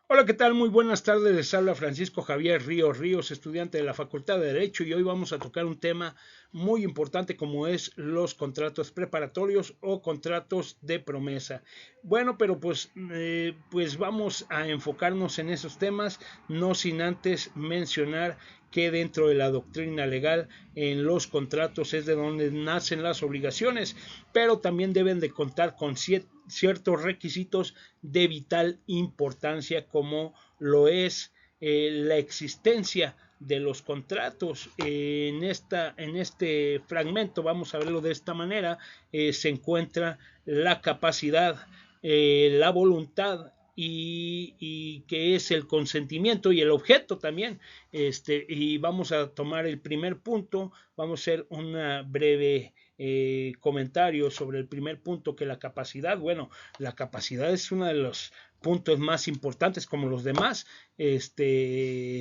Hola, ¿qué tal? Muy buenas tardes. Les habla Francisco Javier Ríos, estudiante de la Facultad de Derecho, y hoy vamos a tocar un tema muy importante como es los contratos preparatorios o contratos de promesa. Bueno, pero pues vamos a enfocarnos en esos temas, no sin antes mencionar que dentro de la doctrina legal en los contratos es de donde nacen las obligaciones, pero también deben de contar con ciertos requisitos de vital importancia como lo es la existencia de los contratos. En este fragmento, vamos a verlo de esta manera, se encuentra la capacidad, la voluntad y que es el consentimiento y el objeto también. Y vamos a tomar el primer punto, vamos a hacer una breve comentario sobre el primer punto, que la capacidad. Bueno, la capacidad es uno de los puntos más importantes como los demás,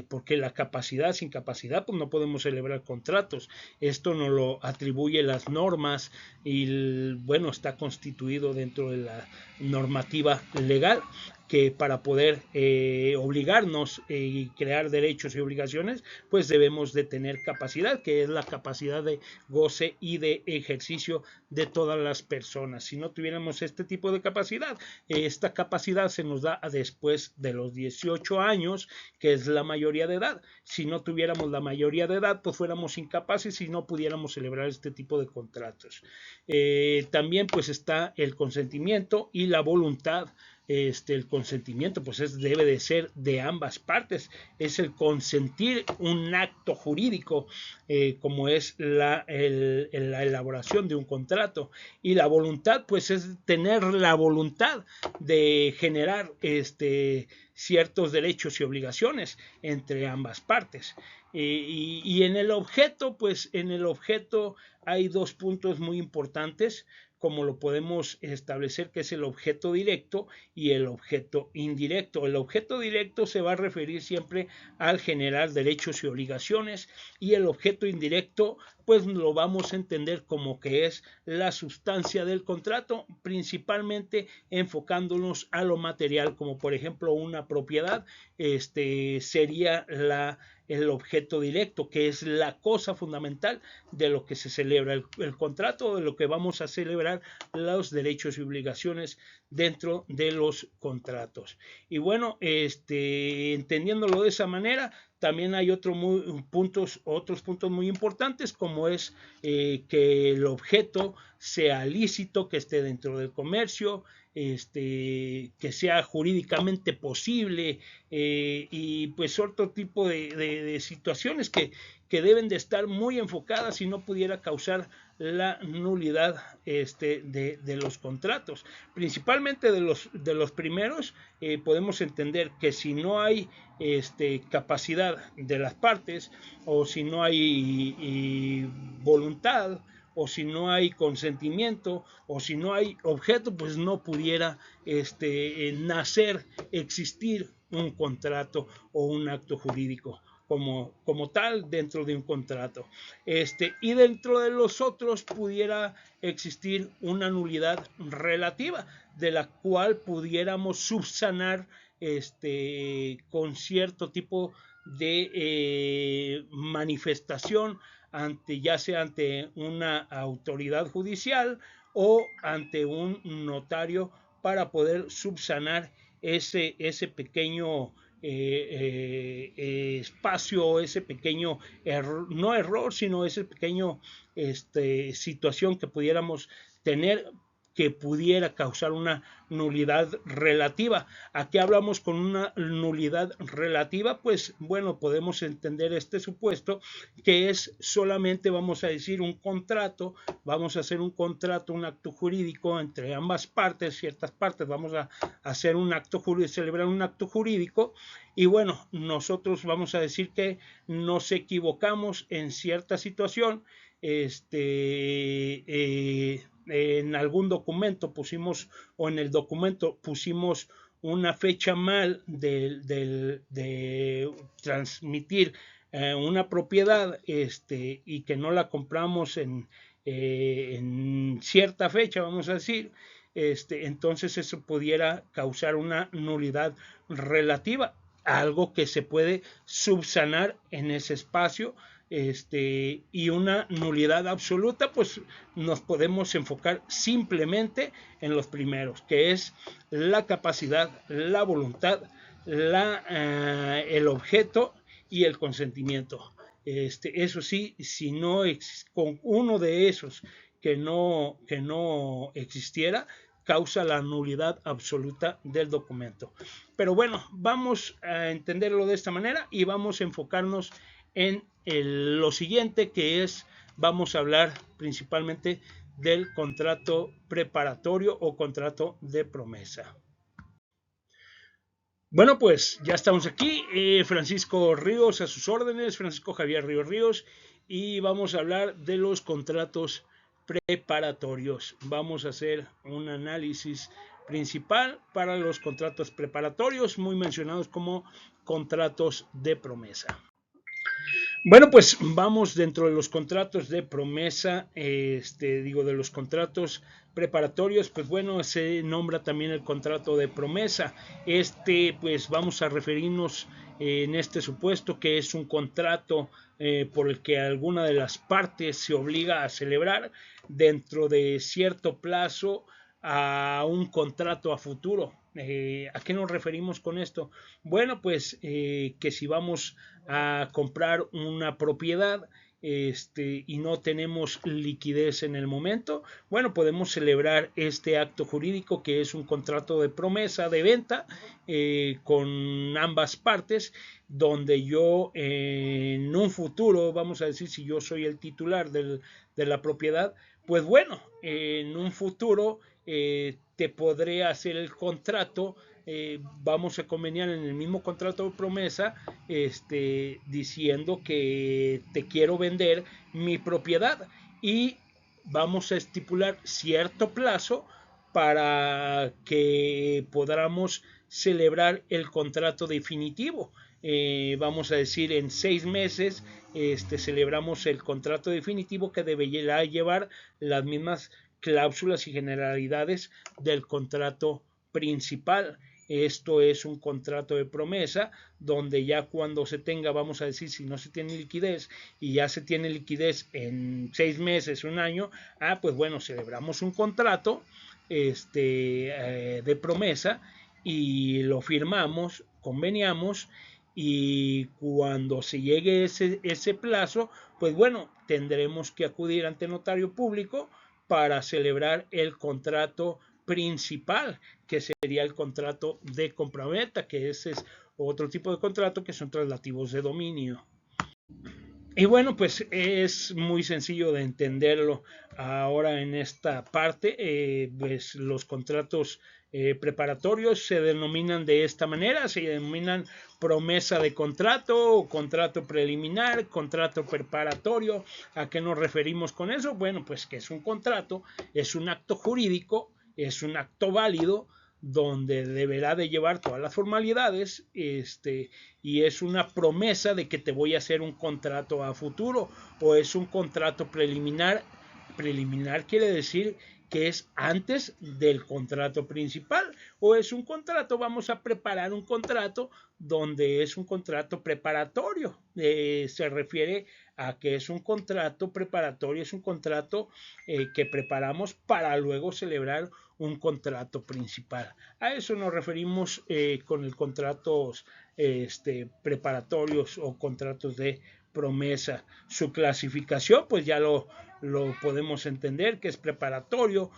porque la capacidad, sin capacidad, pues no podemos celebrar contratos. Esto nos lo atribuye las normas y bueno, está constituido dentro de la normativa legal, que para poder obligarnos y crear derechos y obligaciones, pues debemos de tener capacidad, que es la capacidad de goce y de ejercicio de todas las personas. Si no tuviéramos este tipo de capacidad, esta capacidad se nos da después de los 18 años, que es la mayoría de edad. Si no tuviéramos la mayoría de edad, pues fuéramos incapaces y no pudiéramos celebrar este tipo de contratos. También pues está el consentimiento y la voluntad. El consentimiento pues debe de ser de ambas partes, es el consentir un acto jurídico, como es la elaboración de un contrato, y la voluntad pues es tener la voluntad de generar ciertos derechos y obligaciones entre ambas partes. Y en el objeto, pues en el objeto hay dos puntos muy importantes, como lo podemos establecer, que es el objeto directo y el objeto indirecto. El objeto directo se va a referir siempre al generar derechos y obligaciones, y el objeto indirecto pues lo vamos a entender como que es la sustancia del contrato, principalmente enfocándonos a lo material, como por ejemplo una propiedad. Sería el objeto directo, que es la cosa fundamental de lo que se celebra el contrato, de lo que vamos a celebrar los derechos y obligaciones dentro de los contratos. Y bueno, entendiéndolo de esa manera, también hay otros puntos muy importantes, como es que el objeto sea lícito, que esté dentro del comercio, que sea jurídicamente posible, y pues otro tipo de situaciones que deben de estar muy enfocadas y no pudiera causar la nulidad de los contratos. Principalmente de los primeros, podemos entender que si no hay capacidad de las partes, o si no hay voluntad, o si no hay consentimiento, o si no hay objeto, pues no pudiera nacer, existir un contrato o un acto jurídico como tal dentro de un contrato. Y dentro de los otros pudiera existir una nulidad relativa, de la cual pudiéramos subsanar con cierto tipo de manifestación, ya sea ante una autoridad judicial o ante un notario, para poder subsanar ese pequeño espacio, ese pequeño error, no error, sino ese pequeño situación que pudiéramos tener, que pudiera causar una nulidad relativa. ¿A qué hablamos con una nulidad relativa? Pues bueno, podemos entender este supuesto, que es solamente, vamos a decir, un contrato, vamos a hacer un contrato, un acto jurídico entre ambas partes, ciertas partes, vamos a hacer un acto jurídico, celebrar un acto jurídico, y bueno, nosotros vamos a decir que nos equivocamos en cierta situación, en algún documento pusimos, o en el documento pusimos una fecha mal de transmitir una propiedad, y que no la compramos en cierta fecha, vamos a decir, entonces eso pudiera causar una nulidad relativa, algo que se puede subsanar en ese espacio. Y una nulidad absoluta, pues nos podemos enfocar simplemente en los primeros, que es la capacidad, la voluntad, el objeto y el consentimiento. Eso sí, si no con uno de esos que no existiera, causa la nulidad absoluta del documento. Pero bueno, vamos a entenderlo de esta manera y vamos a enfocarnos en lo siguiente, que es, vamos a hablar principalmente del contrato preparatorio o contrato de promesa. Bueno, pues ya estamos aquí. Francisco Ríos a sus órdenes, Francisco Javier Ríos Ríos, y vamos a hablar de los contratos preparatorios. Vamos a hacer un análisis principal para los contratos preparatorios, muy mencionados como contratos de promesa. Bueno, pues vamos dentro de los contratos de promesa, de los contratos preparatorios, pues bueno, se nombra también el contrato de promesa. Pues vamos a referirnos en este supuesto que es un contrato por el que alguna de las partes se obliga a celebrar dentro de cierto plazo a un contrato a futuro. ¿A qué nos referimos con esto? Bueno, pues que si vamos a comprar una propiedad y no tenemos liquidez en el momento, bueno, podemos celebrar este acto jurídico que es un contrato de promesa de venta con ambas partes, donde yo en un futuro, vamos a decir, si yo soy el titular de la propiedad, pues bueno, en un futuro te podré hacer el contrato, vamos a conveniar en el mismo contrato de promesa, diciendo que te quiero vender mi propiedad y vamos a estipular cierto plazo para que podamos celebrar el contrato definitivo. Vamos a decir, en 6 meses celebramos el contrato definitivo que deberá llevar las mismas cláusulas y generalidades del contrato principal. Esto es un contrato de promesa donde ya cuando se tenga, vamos a decir, si no se tiene liquidez y ya se tiene liquidez en 6 meses, un año, pues bueno, celebramos un contrato de promesa y lo firmamos, conveniamos, y cuando se llegue ese plazo, pues bueno, tendremos que acudir ante notario público para celebrar el contrato principal, que sería el contrato de compraventa, que ese es otro tipo de contrato que son traslativos de dominio. Y bueno, pues es muy sencillo de entenderlo ahora en esta parte. Pues los contratos preparatorios se denominan de esta manera, se denominan promesa de contrato, contrato preliminar, contrato preparatorio. ¿A qué nos referimos con eso? Bueno, pues que es un contrato, es un acto jurídico, es un acto válido, donde deberá de llevar todas las formalidades, y es una promesa de que te voy a hacer un contrato a futuro, o es un contrato preliminar. Preliminar quiere decir que es antes del contrato principal, o es un contrato, vamos a preparar un contrato donde es un contrato preparatorio. Se refiere a que es un contrato preparatorio, es un contrato que preparamos para luego celebrar un contrato principal. A eso nos referimos con el contratos preparatorios o contratos de promesa. Su clasificación, pues ya lo podemos entender, que es preparatorio,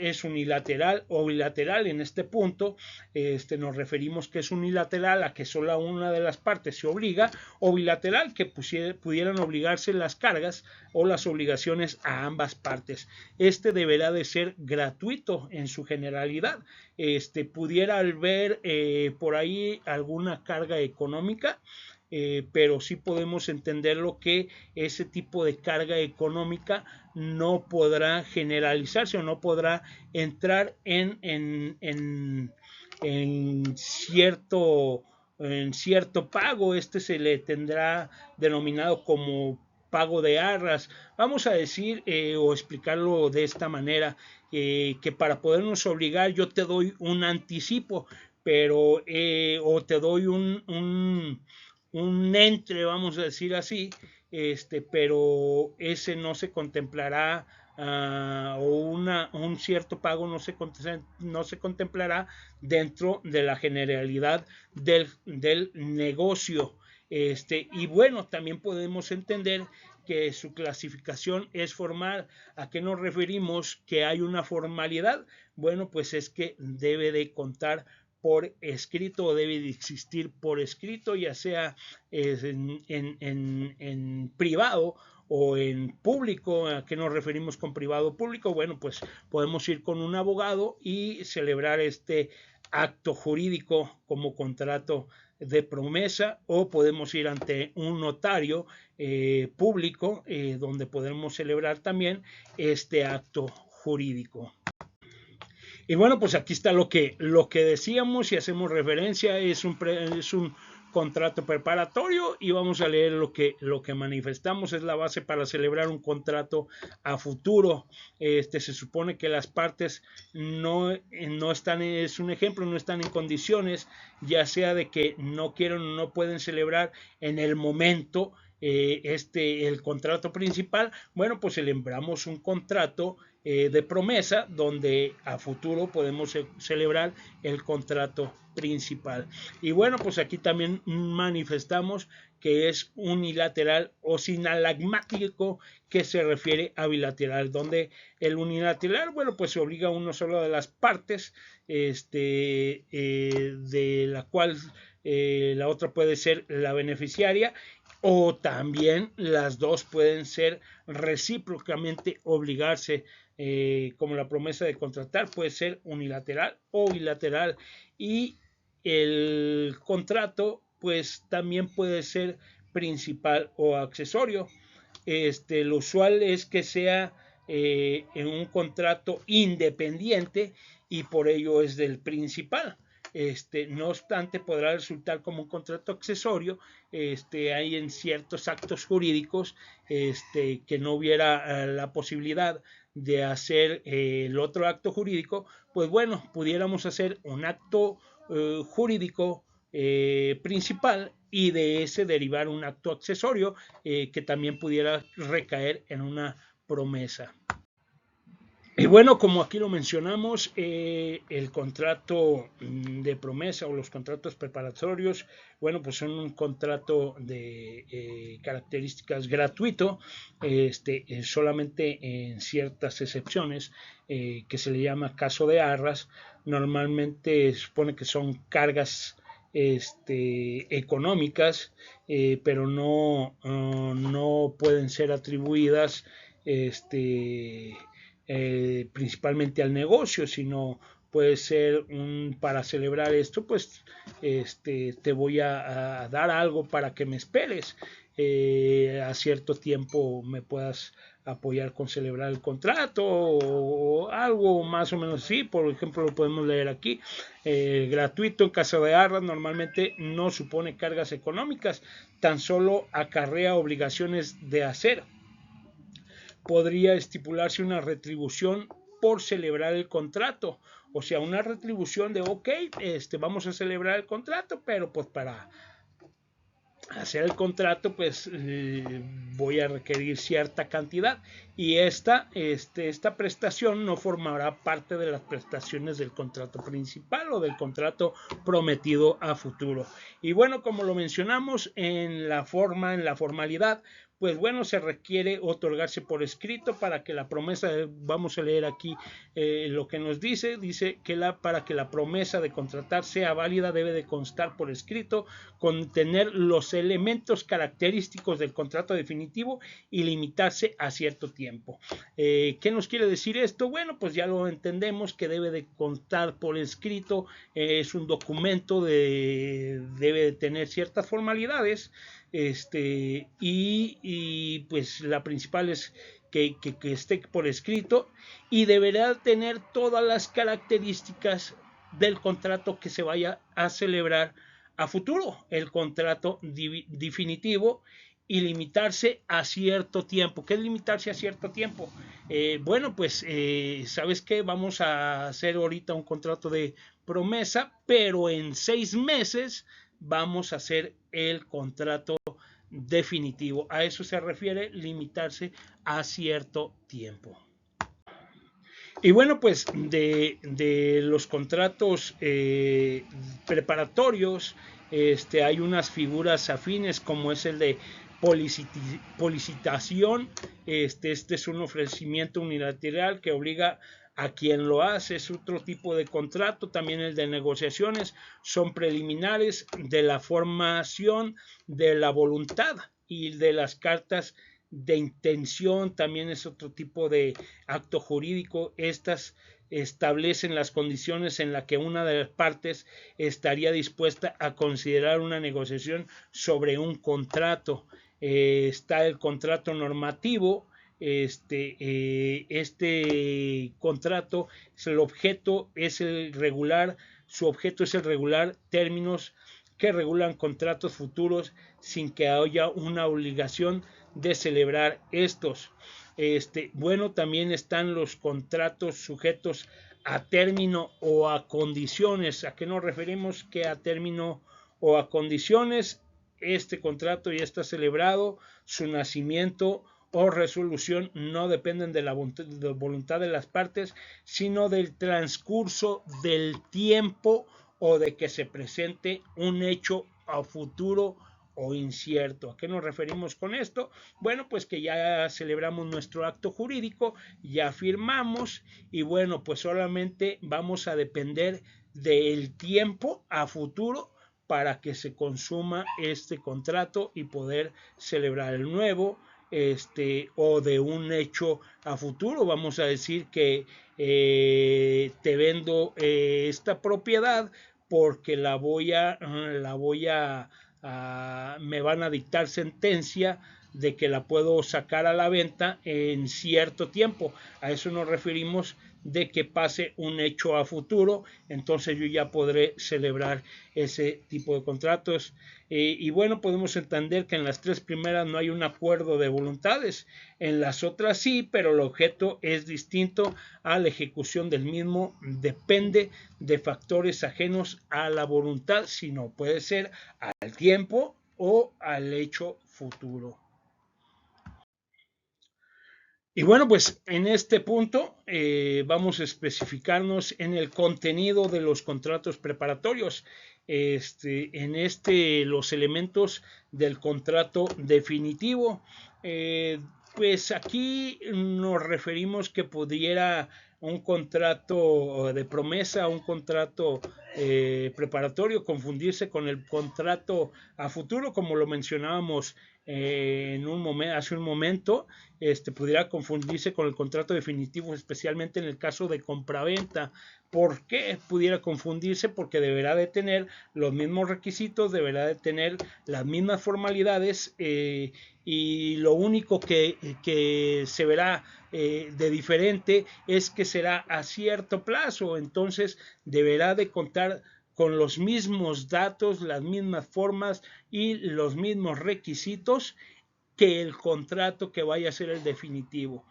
es unilateral o bilateral. En este punto nos referimos que es unilateral a que solo una de las partes se obliga, o bilateral, que pudieran obligarse las cargas o las obligaciones a ambas partes. Deberá de ser gratuito en su generalidad. Pudiera haber por ahí alguna carga económica, pero sí podemos entenderlo que ese tipo de carga económica no podrá generalizarse o no podrá entrar en cierto pago. Se le tendrá denominado como pago de arras. Vamos a decir o explicarlo de esta manera, que para podernos obligar yo te doy un anticipo, pero o te doy un entre, vamos a decir así, pero ese no se contemplará, un cierto pago no se contemplará dentro de la generalidad del negocio. Y bueno, también podemos entender que su clasificación es formal. ¿A qué nos referimos? Que hay una formalidad. Bueno, pues es que debe de contar por escrito o debe de existir por escrito, ya sea en privado o en público. ¿A qué nos referimos con privado o público? Bueno, pues podemos ir con un abogado y celebrar este acto jurídico como contrato de promesa, o podemos ir ante un notario público donde podemos celebrar también este acto jurídico. Y bueno, pues aquí está lo que decíamos y hacemos referencia, es un contrato preparatorio, y vamos a leer lo que manifestamos. Es la base para celebrar un contrato a futuro. Se supone que las partes no están, es un ejemplo, no están en condiciones, ya sea de que no quieren o no pueden celebrar en el momento el contrato principal. Bueno, pues celebramos un contrato de promesa donde a futuro podemos celebrar el contrato principal. Y bueno, pues aquí también manifestamos que es unilateral o sinalagmático, que se refiere a bilateral, donde el unilateral, bueno, pues se obliga a uno solo de las partes, de la cual la otra puede ser la beneficiaria, o también las dos pueden ser recíprocamente obligarse, como la promesa de contratar puede ser unilateral o bilateral, y el contrato pues también puede ser principal o accesorio. Lo usual es que sea en un contrato independiente, y por ello es del principal. No obstante, podrá resultar como un contrato accesorio. Hay en ciertos actos jurídicos que no hubiera la posibilidad de hacer el otro acto jurídico. Pues bueno, pudiéramos hacer un acto jurídico principal, y de ese derivar un acto accesorio que también pudiera recaer en una promesa. Y bueno, como aquí lo mencionamos, el contrato de promesa o los contratos preparatorios, bueno, pues son un contrato de características gratuito, solamente en ciertas excepciones, que se le llama caso de arras. Normalmente se supone que son cargas económicas, pero no pueden ser atribuidas principalmente al negocio, sino puede ser para celebrar esto, pues te voy a dar algo para que me esperes, a cierto tiempo me puedas apoyar con celebrar el contrato, o algo más o menos así. Por ejemplo, lo podemos leer aquí: gratuito en caso de arras normalmente no supone cargas económicas, tan solo acarrea obligaciones de hacer. Podría estipularse una retribución por celebrar el contrato, o sea, una retribución de ok, vamos a celebrar el contrato, pero pues para hacer el contrato pues voy a requerir cierta cantidad, y esta prestación no formará parte de las prestaciones del contrato principal o del contrato prometido a futuro. Y bueno, como lo mencionamos en la formalidad, pues bueno, se requiere otorgarse por escrito para que la promesa, vamos a leer aquí lo que nos dice que para que la promesa de contratar sea válida debe de constar por escrito, contener los elementos característicos del contrato definitivo y limitarse a cierto tiempo. ¿Qué nos quiere decir esto? Bueno, pues ya lo entendemos, que debe de constar por escrito, es un documento, debe de tener ciertas formalidades, y pues la principal es que esté por escrito, y deberá tener todas las características del contrato que se vaya a celebrar a futuro, el contrato definitivo, y limitarse a cierto tiempo. ¿Qué es limitarse a cierto tiempo? Bueno, pues, ¿sabes qué? Vamos a hacer ahorita un contrato de promesa, pero en 6 meses vamos a hacer el contrato definitivo. A eso se refiere limitarse a cierto tiempo. Y bueno, pues de los contratos preparatorios, hay unas figuras afines como es el de policitación. Este es un ofrecimiento unilateral que obliga a quien lo hace. Es otro tipo de contrato. También el de negociaciones son preliminares de la formación de la voluntad y de las cartas de intención. También es otro tipo de acto jurídico. Estas establecen las condiciones en las que una de las partes estaría dispuesta a considerar una negociación sobre un contrato. Está el contrato normativo. Este contrato, el objeto es el regular, su objeto es el regular términos que regulan contratos futuros sin que haya una obligación de celebrar estos. Bueno, también están los contratos sujetos a término o a condiciones. ¿A qué nos referimos que a término o a condiciones? Este contrato ya está celebrado, su nacimiento o resolución no dependen de la voluntad de las partes, sino del transcurso del tiempo o de que se presente un hecho a futuro o incierto. ¿A qué nos referimos con esto? Bueno, pues que ya celebramos nuestro acto jurídico, ya firmamos y bueno, pues solamente vamos a depender del tiempo a futuro para que se consuma este contrato y poder celebrar el nuevo. O de un hecho a futuro, vamos a decir que te vendo esta propiedad porque me van a dictar sentencia de que la puedo sacar a la venta en cierto tiempo. A eso nos referimos de que pase un hecho a futuro, entonces yo ya podré celebrar ese tipo de contratos. Y bueno, podemos entender que en las 3 primeras no hay un acuerdo de voluntades, en las otras sí, pero el objeto es distinto a la ejecución del mismo, depende de factores ajenos a la voluntad, sino puede ser al tiempo o al hecho futuro. Y bueno, pues en este punto vamos a especificarnos en el contenido de los contratos preparatorios. Los elementos del contrato definitivo. Pues aquí nos referimos que pudiera un contrato de promesa, un contrato preparatorio, confundirse con el contrato a futuro, como lo mencionábamos hace un momento. Pudiera confundirse con el contrato definitivo, especialmente en el caso de compraventa. ¿Por qué pudiera confundirse? Porque deberá de tener los mismos requisitos, deberá de tener las mismas formalidades y lo único que se verá de diferente es que será a cierto plazo. Entonces deberá de contar con los mismos datos, las mismas formas y los mismos requisitos que el contrato que vaya a ser el definitivo.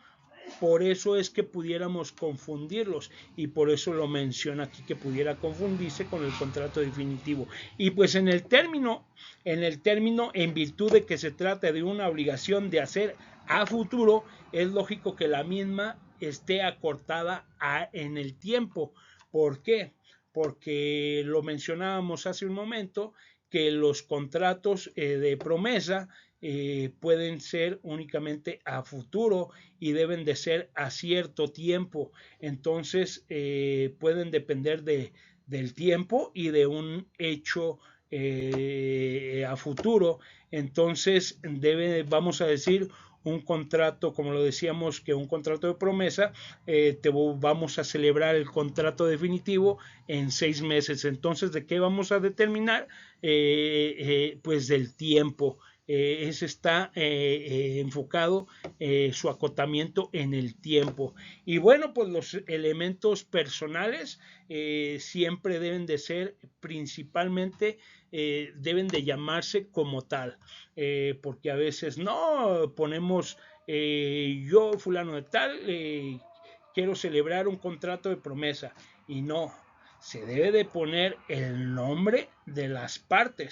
Por eso es que pudiéramos confundirlos y por eso lo menciona aquí, que pudiera confundirse con el contrato definitivo. Y pues en el término, en virtud de que se trata de una obligación de hacer a futuro, es lógico que la misma esté acortada en el tiempo. ¿Por qué? Porque lo mencionábamos hace un momento, que los contratos de promesa pueden ser únicamente a futuro y deben de ser a cierto tiempo. Entonces pueden depender del tiempo y de un hecho a futuro. Entonces vamos a decir, un contrato, como lo decíamos, que un contrato de promesa, vamos a celebrar el contrato definitivo en 6 meses. Entonces, ¿de qué vamos a determinar? Pues del tiempo. ese está enfocado su acotamiento en el tiempo. Y bueno, pues los elementos personales siempre deben de ser principalmente, deben de llamarse como tal, porque a veces no ponemos yo fulano de tal, quiero celebrar un contrato de promesa, y no, se debe de poner el nombre de las partes,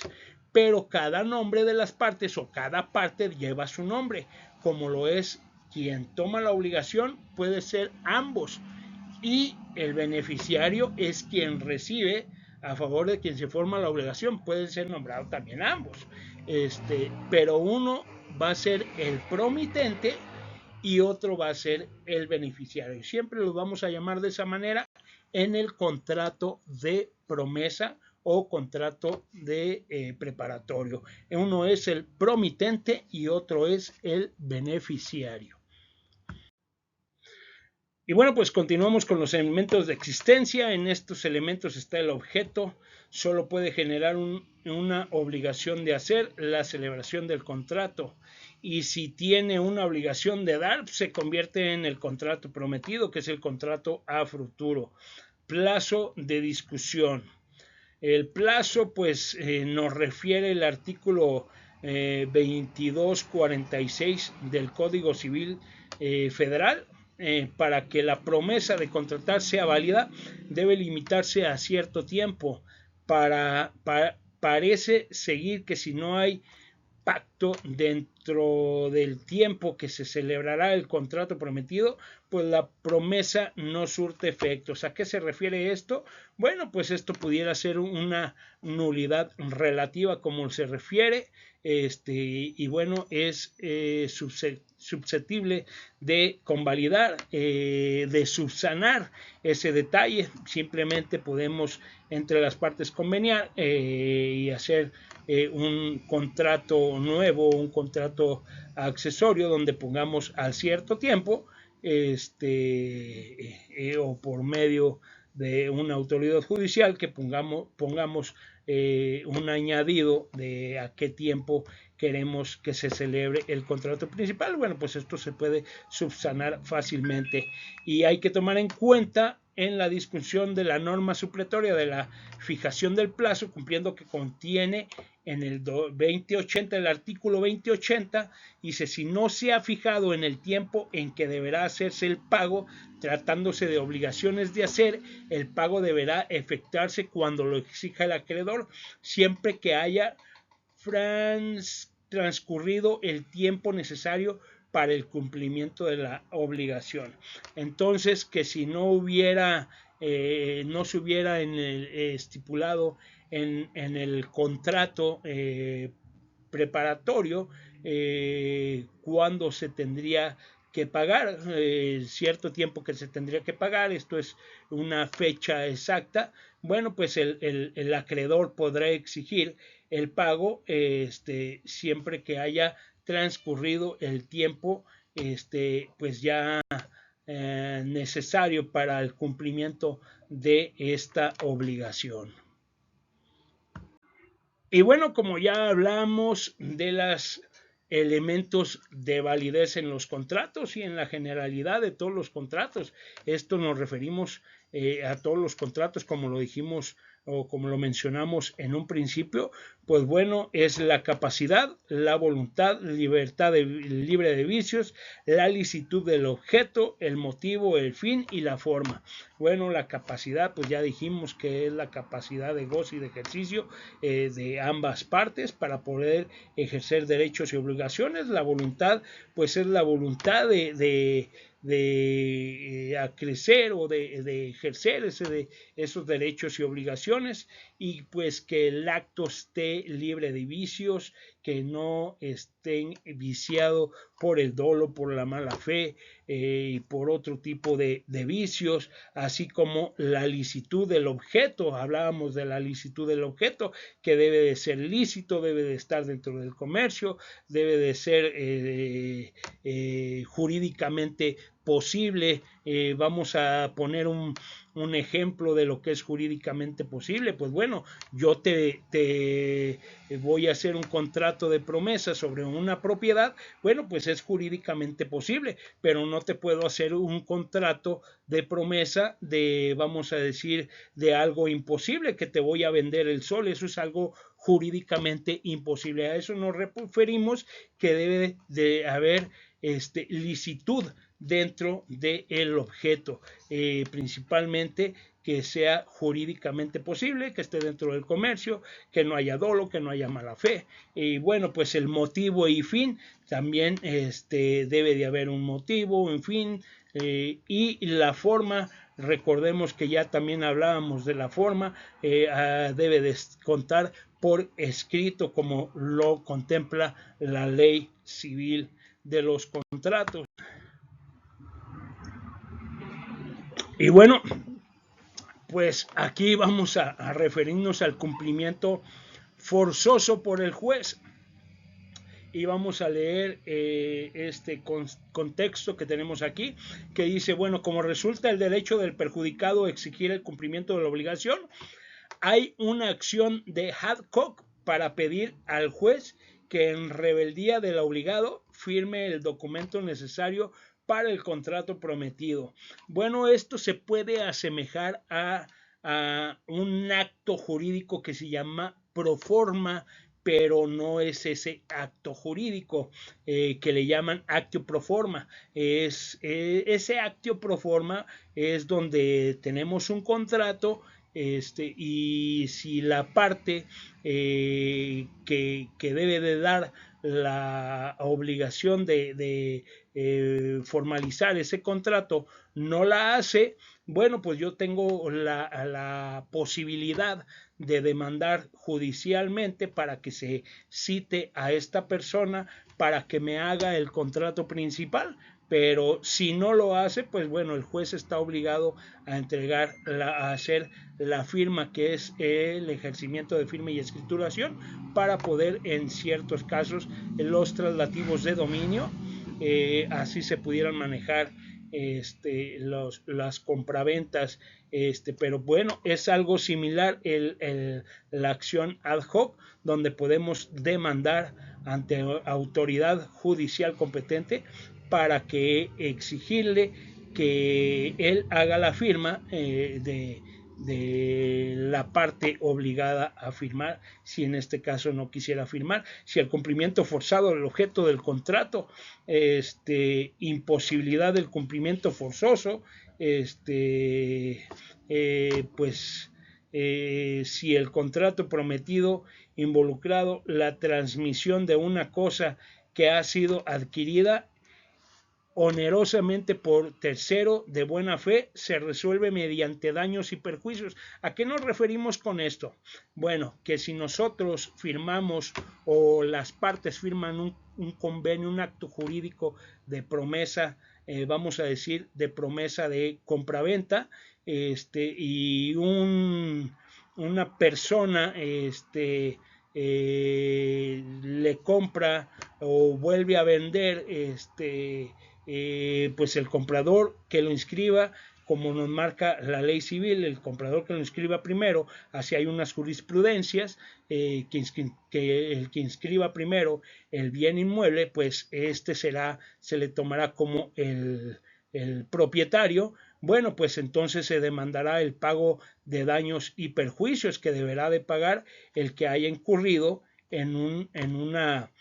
pero cada nombre de las partes o cada parte lleva su nombre, como lo es quien toma la obligación, puede ser ambos, y el beneficiario es quien recibe a favor de quien se forma la obligación, pueden ser nombrados también ambos, pero uno va a ser el promitente y otro va a ser el beneficiario. Siempre los vamos a llamar de esa manera en el contrato de promesa o contrato de preparatorio. Uno es el promitente y otro es el beneficiario. Y bueno, pues continuamos con los elementos de existencia. En estos elementos está el objeto. Solo puede generar una obligación de hacer, la celebración del contrato. Y si tiene una obligación de dar, se convierte en el contrato prometido, que es el contrato a futuro. Plazo de discusión. El plazo, pues, nos refiere el artículo 2246 del Código Civil Federal. Para que la promesa de contratar sea válida, debe limitarse a cierto tiempo. Parece seguir que si no hay pacto dentro del tiempo que se celebrará el contrato prometido, pues la promesa no surte efectos. ¿A qué se refiere esto? Bueno, pues esto pudiera ser una nulidad relativa, como se refiere, y bueno, es susceptible de convalidar, de subsanar ese detalle. Simplemente podemos entre las partes conveniar y hacer un contrato nuevo, un contrato accesorio donde pongamos al cierto tiempo, o por medio de una autoridad judicial que pongamos un añadido de a qué tiempo queremos que se celebre el contrato principal. Bueno, pues esto se puede subsanar fácilmente y hay que tomar en cuenta en la discusión de la norma supletoria de la fijación del plazo, cumpliendo que contiene en el 2080, el artículo 2080, dice: si no se ha fijado en el tiempo en que deberá hacerse el pago, tratándose de obligaciones de hacer, el pago deberá efectuarse cuando lo exija el acreedor, siempre que haya transcurrido el tiempo necesario para el cumplimiento de la obligación. Entonces, que si no hubiera, no se hubiera estipulado en el contrato preparatorio cuándo se tendría que pagar, cierto tiempo que se tendría que pagar, esto es una fecha exacta, bueno, pues el acreedor podrá exigir el pago siempre que haya transcurrido el tiempo pues ya necesario para el cumplimiento de esta obligación. Y bueno, como ya hablamos de los elementos de validez en los contratos y en la generalidad de todos los contratos, esto nos referimos a todos los contratos, como lo dijimos o como lo mencionamos en un principio, pues bueno, es la capacidad, la voluntad, libertad libre de vicios, la licitud del objeto, el motivo, el fin y la forma. Bueno, la capacidad, pues ya dijimos que es la capacidad de goce y de ejercicio de ambas partes para poder ejercer derechos y obligaciones. La voluntad, pues es la voluntad de crecer o de ejercer esos derechos y obligaciones, y pues que el acto esté libre de vicios, que no estén viciado por el dolo, por la mala fe y por otro tipo de vicios, así como la licitud del objeto. Hablábamos de la licitud del objeto, que debe de ser lícito, debe de estar dentro del comercio, debe de ser jurídicamente posible. Vamos a poner un ejemplo de lo que es jurídicamente posible. Pues bueno, yo te voy a hacer un contrato de promesa sobre una propiedad. Bueno, pues es jurídicamente posible, pero no te puedo hacer un contrato de promesa de, vamos a decir, de algo imposible, que te voy a vender el sol. Eso es algo jurídicamente imposible. A eso nos referimos, que debe de haber licitud dentro del objeto, principalmente que sea jurídicamente posible, que esté dentro del comercio, que no haya dolo, que no haya mala fe. Y bueno, pues el motivo y fin, también debe de haber un motivo, un fin, y la forma. Recordemos que ya también hablábamos de la forma, debe de contar por escrito, como lo contempla la ley civil de los contratos. Y bueno, pues aquí vamos a referirnos al cumplimiento forzoso por el juez. Y vamos a leer este contexto que tenemos aquí, que dice, bueno, como resulta el derecho del perjudicado exigir el cumplimiento de la obligación, hay una acción de Hadcock para pedir al juez que en rebeldía del obligado firme el documento necesario para el contrato prometido. Bueno, esto se puede asemejar a un acto jurídico que se llama proforma, pero no es ese acto jurídico que le llaman actio pro forma. Ese actio pro forma es donde tenemos un contrato, y si la parte que debe de dar la obligación de formalizar ese contrato no la hace, bueno, pues yo tengo la posibilidad de demandar judicialmente para que se cite a esta persona para que me haga el contrato principal. Pero si no lo hace, pues bueno, el juez está obligado a entregar, a hacer la firma, que es el ejercimiento de firma y escrituración, para poder, en ciertos casos, los traslativos de dominio, así se pudieran manejar las compraventas, pero bueno, es algo similar la acción ad hoc, donde podemos demandar ante autoridad judicial competente para que exigirle que él haga la firma de la parte obligada a firmar, si en este caso no quisiera firmar, si el cumplimiento forzado del objeto del contrato, imposibilidad del cumplimiento forzoso, pues si el contrato prometido involucrado la transmisión de una cosa que ha sido adquirida onerosamente por tercero de buena fe, se resuelve mediante daños y perjuicios. ¿A qué nos referimos con esto? Bueno, que si nosotros firmamos o las partes firman un convenio, un acto jurídico de promesa, vamos a decir, de promesa de compraventa, y una persona le compra o vuelve a vender, pues el comprador que lo inscriba, como nos marca la ley civil, el comprador que lo inscriba primero, así hay unas jurisprudencias, que el que inscriba primero el bien inmueble, pues se le tomará como el propietario. Bueno, pues entonces se demandará el pago de daños y perjuicios que deberá de pagar el que haya incurrido en una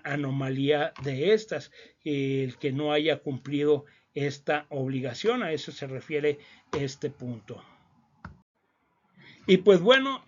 anomalía de estas, el que no haya cumplido esta obligación. A eso se refiere este punto. Y pues bueno,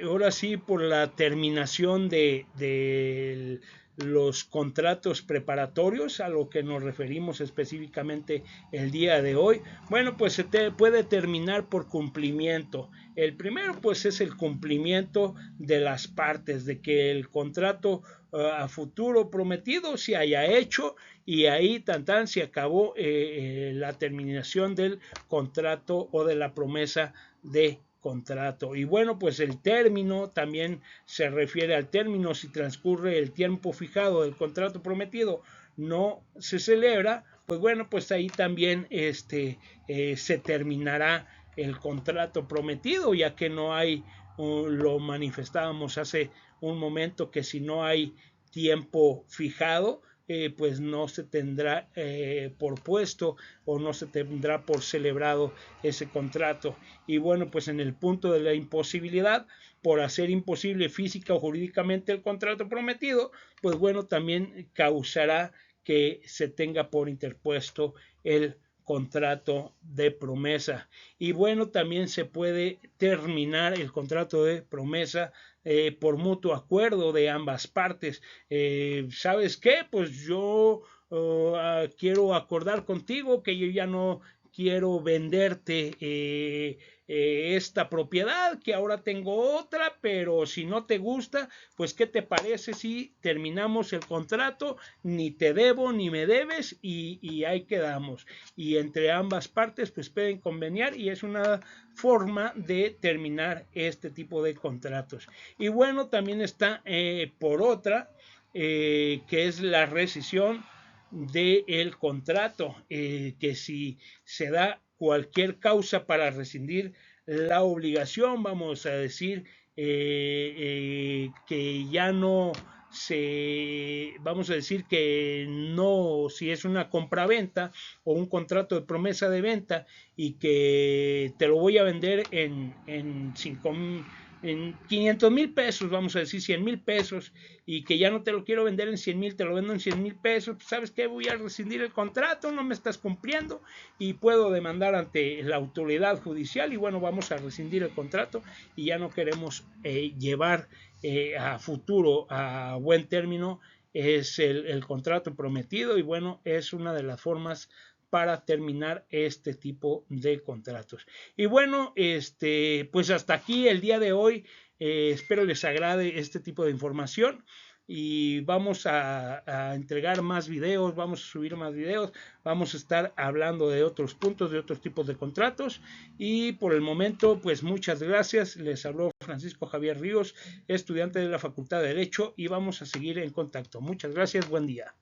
ahora sí, por la terminación de los contratos preparatorios, a lo que nos referimos específicamente el día de hoy, bueno, pues se puede terminar por cumplimiento. El primero pues es el cumplimiento de las partes, de que el contrato a futuro prometido se haya hecho, y ahí tan se acabó la terminación del contrato o de la promesa de contrato. Y bueno, pues el término también se refiere al término si transcurre el tiempo fijado del contrato prometido no se celebra, pues bueno, pues ahí también se terminará el contrato prometido, ya que no hay, lo manifestábamos hace un momento, que si no hay tiempo fijado, pues no se tendrá por puesto o no se tendrá por celebrado ese contrato. Y bueno, pues en el punto de la imposibilidad, por hacer imposible física o jurídicamente el contrato prometido, pues bueno, también causará que se tenga por interpuesto el contrato de promesa. Y bueno, también se puede terminar el contrato de promesa por mutuo acuerdo de ambas partes. ¿Sabes qué? Pues yo quiero acordar contigo que yo ya no quiero venderte esta propiedad, que ahora tengo otra, pero si no te gusta, pues ¿qué te parece si terminamos el contrato? Ni te debo ni me debes, y ahí quedamos. Y entre ambas partes pues pueden conveniar, y es una forma de terminar este tipo de contratos. Y bueno, también está por otra, que es la rescisión del contrato, que si se da cualquier causa para rescindir la obligación, vamos a decir que ya no vamos a decir que no, si es una compraventa o un contrato de promesa de venta, y que te lo voy a vender en 500,000 pesos, vamos a decir 100,000 pesos, y que ya no te lo quiero vender en 100,000, te lo vendo en 100,000 pesos, pues ¿sabes qué? Voy a rescindir el contrato, no me estás cumpliendo, y puedo demandar ante la autoridad judicial, y bueno, vamos a rescindir el contrato, y ya no queremos llevar a futuro, a buen término, es el contrato prometido. Y bueno, es una de las formas para terminar este tipo de contratos. Y bueno, pues hasta aquí el día de hoy. Espero les agrade este tipo de información, y vamos a entregar más videos, vamos a subir más videos, vamos a estar hablando de otros puntos, de otros tipos de contratos. Y por el momento, pues muchas gracias. Les habló Francisco Javier Ríos, estudiante de la Facultad de Derecho, y vamos a seguir en contacto. Muchas gracias, buen día.